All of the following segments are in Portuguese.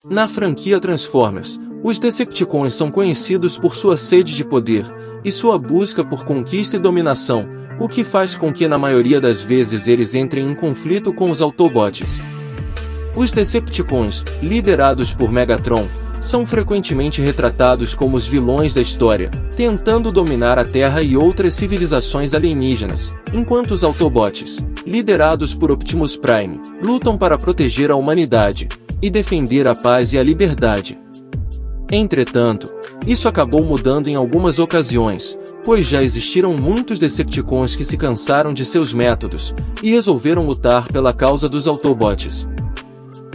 Na franquia Transformers, os Decepticons são conhecidos por sua sede de poder e sua busca por conquista e dominação, o que faz com que na maioria das vezes eles entrem em conflito com os Autobots. Os Decepticons, liderados por Megatron, são frequentemente retratados como os vilões da história, tentando dominar a Terra e outras civilizações alienígenas, enquanto os Autobots, liderados por Optimus Prime, lutam para proteger a humanidade e defender a paz e a liberdade. Entretanto, isso acabou mudando em algumas ocasiões, pois já existiram muitos Decepticons que se cansaram de seus métodos e resolveram lutar pela causa dos Autobots.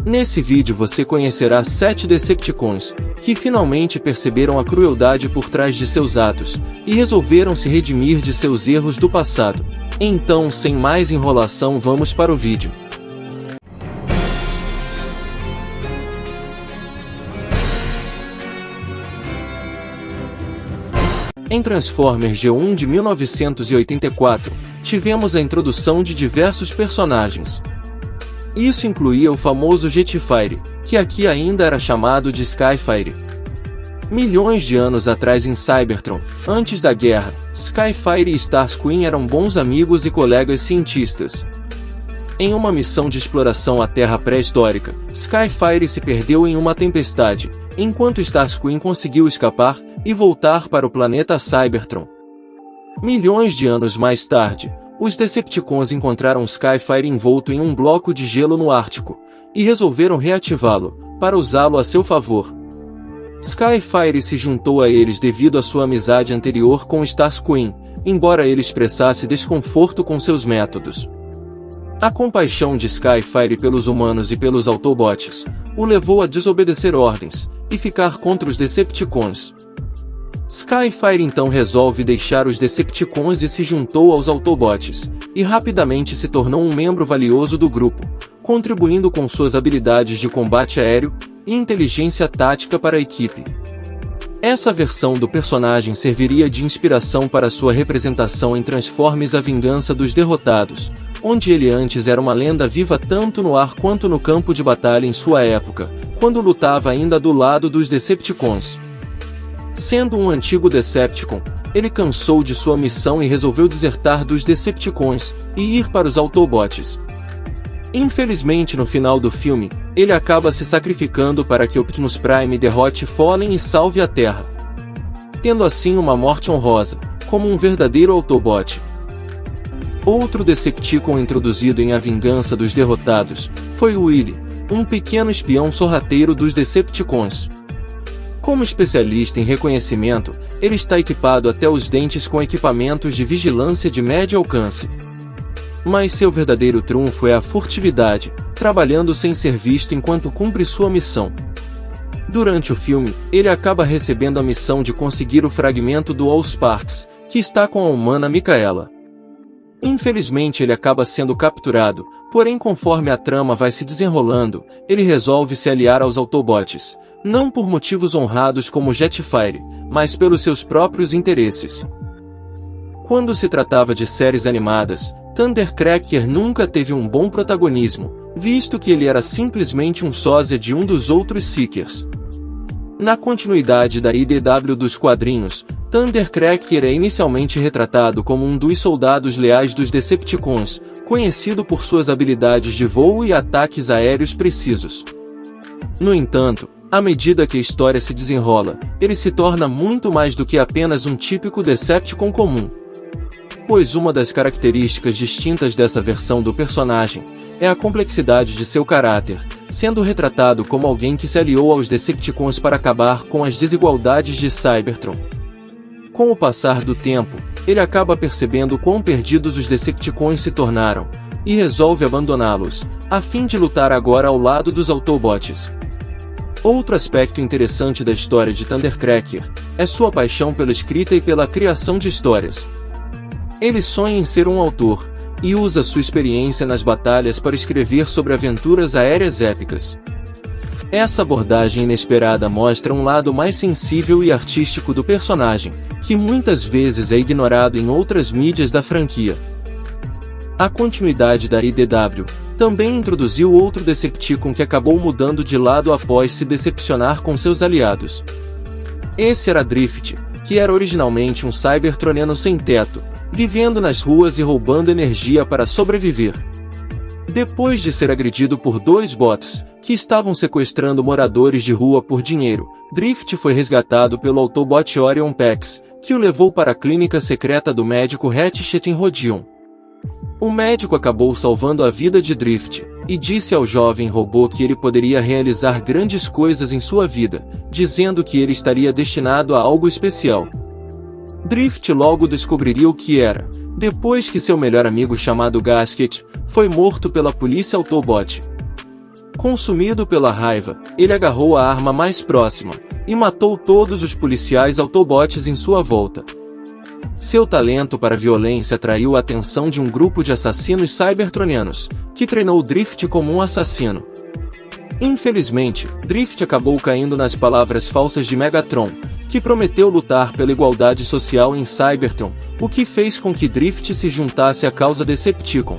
Nesse vídeo você conhecerá 7 Decepticons, que finalmente perceberam a crueldade por trás de seus atos, e resolveram se redimir de seus erros do passado. Então, sem mais enrolação, vamos para o vídeo. Em Transformers G1 de 1984, tivemos a introdução de diversos personagens. Isso incluía o famoso Jetfire, que aqui ainda era chamado de Skyfire. Milhões de anos atrás em Cybertron, antes da guerra, Skyfire e Starscream eram bons amigos e colegas cientistas. Em uma missão de exploração à Terra pré-histórica, Skyfire se perdeu em uma tempestade, enquanto Starscream conseguiu escapar e voltar para o planeta Cybertron. Milhões de anos mais tarde, os Decepticons encontraram Skyfire envolto em um bloco de gelo no Ártico, e resolveram reativá-lo, para usá-lo a seu favor. Skyfire se juntou a eles devido à sua amizade anterior com Starscream, embora ele expressasse desconforto com seus métodos. A compaixão de Skyfire pelos humanos e pelos Autobots o levou a desobedecer ordens e ficar contra os Decepticons. Skyfire então resolve deixar os Decepticons e se juntou aos Autobots, e rapidamente se tornou um membro valioso do grupo, contribuindo com suas habilidades de combate aéreo e inteligência tática para a equipe. Essa versão do personagem serviria de inspiração para sua representação em Transformers: A Vingança dos Derrotados, onde ele antes era uma lenda viva tanto no ar quanto no campo de batalha em sua época, quando lutava ainda do lado dos Decepticons. Sendo um antigo Decepticon, ele cansou de sua missão e resolveu desertar dos Decepticons e ir para os Autobots. Infelizmente, no final do filme, ele acaba se sacrificando para que Optimus Prime derrote Fallen e salve a Terra, tendo assim uma morte honrosa, como um verdadeiro Autobot. Outro Decepticon introduzido em A Vingança dos Derrotados foi o Willy, um pequeno espião sorrateiro dos Decepticons. Como especialista em reconhecimento, ele está equipado até os dentes com equipamentos de vigilância de médio alcance. Mas seu verdadeiro trunfo é a furtividade, trabalhando sem ser visto enquanto cumpre sua missão. Durante o filme, ele acaba recebendo a missão de conseguir o fragmento do Allsparks, que está com a humana Mikaela. Infelizmente ele acaba sendo capturado, porém conforme a trama vai se desenrolando, ele resolve se aliar aos Autobots, não por motivos honrados como Jetfire, mas pelos seus próprios interesses. Quando se tratava de séries animadas, Thundercracker nunca teve um bom protagonismo, visto que ele era simplesmente um sósia de um dos outros Seekers. Na continuidade da IDW dos quadrinhos, Thundercracker é inicialmente retratado como um dos soldados leais dos Decepticons, conhecido por suas habilidades de voo e ataques aéreos precisos. No entanto, à medida que a história se desenrola, ele se torna muito mais do que apenas um típico Decepticon comum. Pois uma das características distintas dessa versão do personagem é a complexidade de seu caráter, sendo retratado como alguém que se aliou aos Decepticons para acabar com as desigualdades de Cybertron. Com o passar do tempo, ele acaba percebendo quão perdidos os Decepticons se tornaram, e resolve abandoná-los, a fim de lutar agora ao lado dos Autobots. Outro aspecto interessante da história de Thundercracker é sua paixão pela escrita e pela criação de histórias. Ele sonha em ser um autor, e usa sua experiência nas batalhas para escrever sobre aventuras aéreas épicas. Essa abordagem inesperada mostra um lado mais sensível e artístico do personagem, que muitas vezes é ignorado em outras mídias da franquia. A continuidade da IDW, também introduziu outro Decepticon que acabou mudando de lado após se decepcionar com seus aliados. Esse era Drift, que era originalmente um cybertroniano sem teto, vivendo nas ruas e roubando energia para sobreviver. Depois de ser agredido por dois bots, que estavam sequestrando moradores de rua por dinheiro, Drift foi resgatado pelo Autobot Orion Pax, que o levou para a clínica secreta do médico Ratchet em Rodion. O médico acabou salvando a vida de Drift, e disse ao jovem robô que ele poderia realizar grandes coisas em sua vida, dizendo que ele estaria destinado a algo especial. Drift logo descobriria o que era, depois que seu melhor amigo chamado Gasket foi morto pela polícia Autobot. Consumido pela raiva, ele agarrou a arma mais próxima e matou todos os policiais Autobots em sua volta. Seu talento para violência atraiu a atenção de um grupo de assassinos cybertronianos, que treinou Drift como um assassino. Infelizmente, Drift acabou caindo nas palavras falsas de Megatron, que prometeu lutar pela igualdade social em Cybertron, o que fez com que Drift se juntasse à causa Decepticon.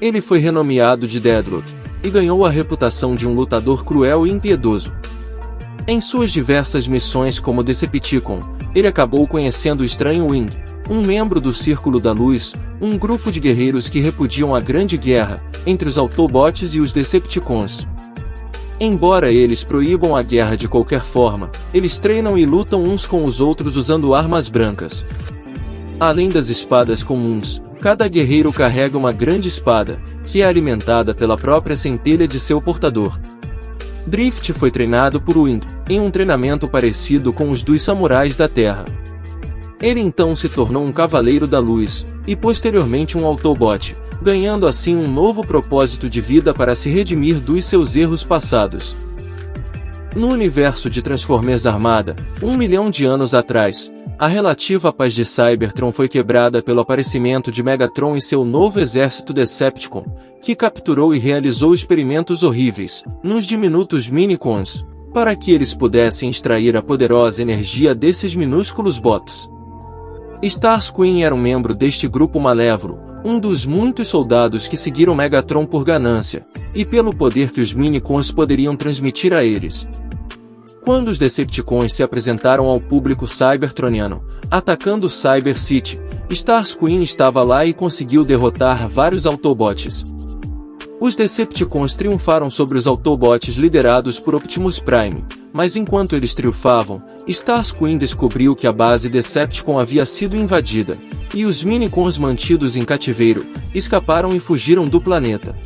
Ele foi renomeado de Deadlock, e ganhou a reputação de um lutador cruel e impiedoso. Em suas diversas missões como Decepticon, ele acabou conhecendo o Estranho Wing, um membro do Círculo da Luz, um grupo de guerreiros que repudiam a Grande Guerra entre os Autobots e os Decepticons. Embora eles proíbam a guerra de qualquer forma, eles treinam e lutam uns com os outros usando armas brancas. Além das espadas comuns, cada guerreiro carrega uma grande espada, que é alimentada pela própria centelha de seu portador. Drift foi treinado por Wing, em um treinamento parecido com os dos samurais da Terra. Ele então se tornou um Cavaleiro da Luz, e posteriormente um Autobot, ganhando assim um novo propósito de vida para se redimir dos seus erros passados. No universo de Transformers Armada, 1 milhão de anos atrás, a relativa paz de Cybertron foi quebrada pelo aparecimento de Megatron e seu novo exército Decepticon, que capturou e realizou experimentos horríveis, nos diminutos Minicons, para que eles pudessem extrair a poderosa energia desses minúsculos bots. Starscream era um membro deste grupo malévolo, um dos muitos soldados que seguiram Megatron por ganância, e pelo poder que os Minicons poderiam transmitir a eles. Quando os Decepticons se apresentaram ao público cybertroniano, atacando Cyber City, Starscream estava lá e conseguiu derrotar vários Autobots. Os Decepticons triunfaram sobre os Autobots liderados por Optimus Prime, mas enquanto eles triunfavam, Starscream descobriu que a base Decepticon havia sido invadida, e os Minicons mantidos em cativeiro, escaparam e fugiram do planeta.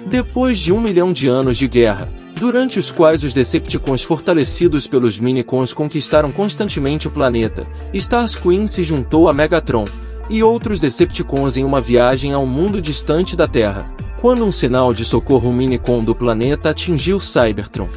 Depois de 1 milhão de anos de guerra, durante os quais os Decepticons fortalecidos pelos Minicons conquistaram constantemente o planeta, Starscream se juntou a Megatron e outros Decepticons em uma viagem a um mundo distante da Terra, quando um sinal de socorro Minicon do planeta atingiu Cybertron.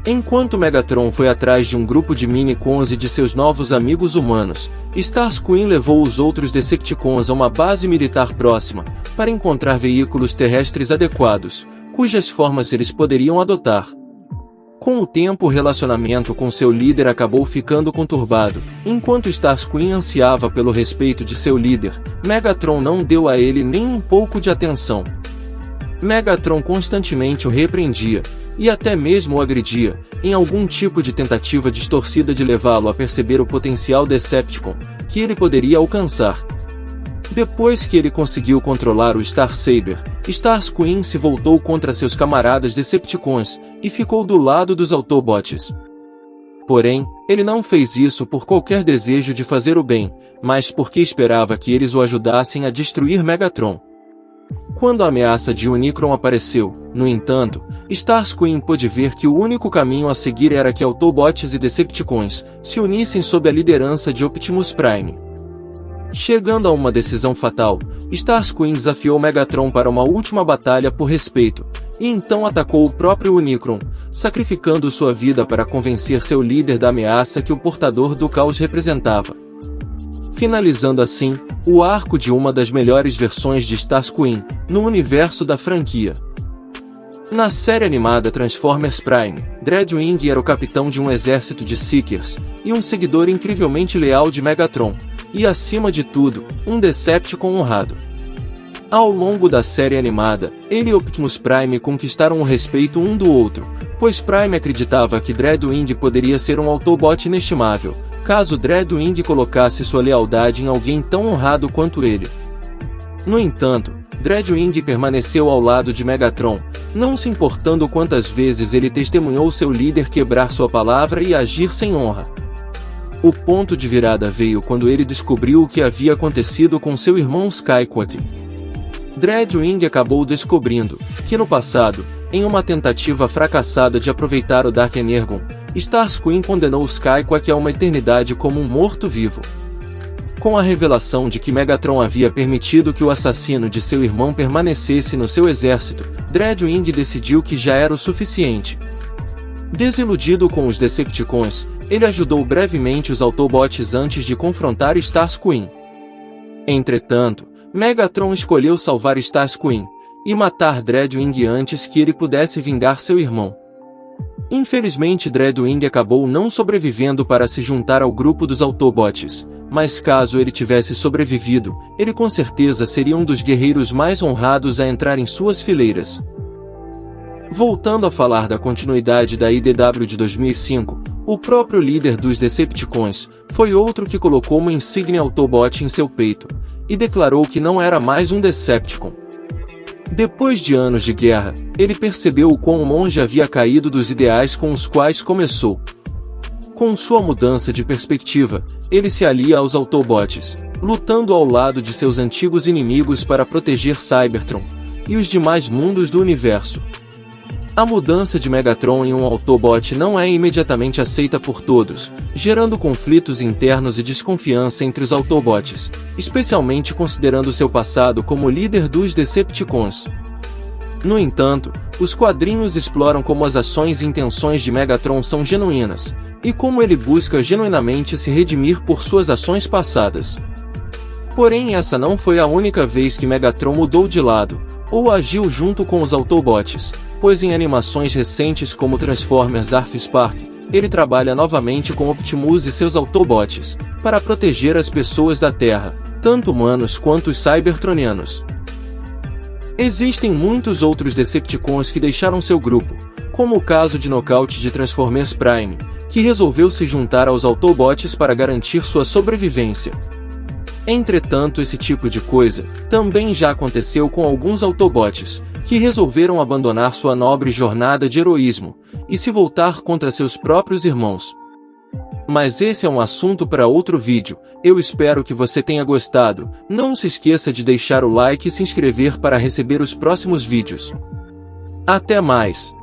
Enquanto Megatron foi atrás de um grupo de Minicons e de seus novos amigos humanos, Starscream levou os outros Decepticons a uma base militar próxima, para encontrar veículos terrestres adequados, cujas formas eles poderiam adotar. Com o tempo o relacionamento com seu líder acabou ficando conturbado. Enquanto Starscream ansiava pelo respeito de seu líder, Megatron não deu a ele nem um pouco de atenção. Megatron constantemente o repreendia, e até mesmo o agredia, em algum tipo de tentativa distorcida de levá-lo a perceber o potencial Decepticon que ele poderia alcançar. Depois que ele conseguiu controlar o Star Saber, Starscream se voltou contra seus camaradas Decepticons e ficou do lado dos Autobots. Porém, ele não fez isso por qualquer desejo de fazer o bem, mas porque esperava que eles o ajudassem a destruir Megatron. Quando a ameaça de Unicron apareceu, no entanto, Starscream pôde ver que o único caminho a seguir era que Autobots e Decepticons se unissem sob a liderança de Optimus Prime. Chegando a uma decisão fatal, Starscream desafiou Megatron para uma última batalha por respeito, e então atacou o próprio Unicron, sacrificando sua vida para convencer seu líder da ameaça que o portador do caos representava. Finalizando assim, o arco de uma das melhores versões de Starscream, no universo da franquia. Na série animada Transformers Prime, Dreadwing era o capitão de um exército de Seekers, e um seguidor incrivelmente leal de Megatron, e acima de tudo, um Decepticon honrado. Ao longo da série animada, ele e Optimus Prime conquistaram o respeito um do outro, pois Prime acreditava que Dreadwind poderia ser um Autobot inestimável, caso Dreadwind colocasse sua lealdade em alguém tão honrado quanto ele. No entanto, Dreadwind permaneceu ao lado de Megatron, não se importando quantas vezes ele testemunhou seu líder quebrar sua palavra e agir sem honra. O ponto de virada veio quando ele descobriu o que havia acontecido com seu irmão Skyquack. Dreadwind acabou descobrindo que no passado, em uma tentativa fracassada de aproveitar o Dark Energon, Starscream condenou Skyquack a uma eternidade como um morto-vivo. Com a revelação de que Megatron havia permitido que o assassino de seu irmão permanecesse no seu exército, Dreadwind decidiu que já era o suficiente. Desiludido com os Decepticons, ele ajudou brevemente os Autobots antes de confrontar Starscream. Entretanto, Megatron escolheu salvar Starscream e matar Dreadwind antes que ele pudesse vingar seu irmão. Infelizmente, Dreadwind acabou não sobrevivendo para se juntar ao grupo dos Autobots, mas caso ele tivesse sobrevivido, ele com certeza seria um dos guerreiros mais honrados a entrar em suas fileiras. Voltando a falar da continuidade da IDW de 2005, o próprio líder dos Decepticons foi outro que colocou uma insígnia Autobot em seu peito, e declarou que não era mais um Decepticon. Depois de anos de guerra, ele percebeu o quão longe havia caído dos ideais com os quais começou. Com sua mudança de perspectiva, ele se alia aos Autobots, lutando ao lado de seus antigos inimigos para proteger Cybertron e os demais mundos do universo. A mudança de Megatron em um Autobot não é imediatamente aceita por todos, gerando conflitos internos e desconfiança entre os Autobots, especialmente considerando seu passado como líder dos Decepticons. No entanto, os quadrinhos exploram como as ações e intenções de Megatron são genuínas, e como ele busca genuinamente se redimir por suas ações passadas. Porém, essa não foi a única vez que Megatron mudou de lado, ou agiu junto com os Autobots, pois em animações recentes como Transformers Earth Spark, ele trabalha novamente com Optimus e seus Autobots, para proteger as pessoas da Terra, tanto humanos quanto os Cybertronianos. Existem muitos outros Decepticons que deixaram seu grupo, como o caso de Knockout de Transformers Prime, que resolveu se juntar aos Autobots para garantir sua sobrevivência. Entretanto, esse tipo de coisa também já aconteceu com alguns Autobots, que resolveram abandonar sua nobre jornada de heroísmo e se voltar contra seus próprios irmãos. Mas esse é um assunto para outro vídeo. Eu espero que você tenha gostado. Não se esqueça de deixar o like e se inscrever para receber os próximos vídeos. Até mais!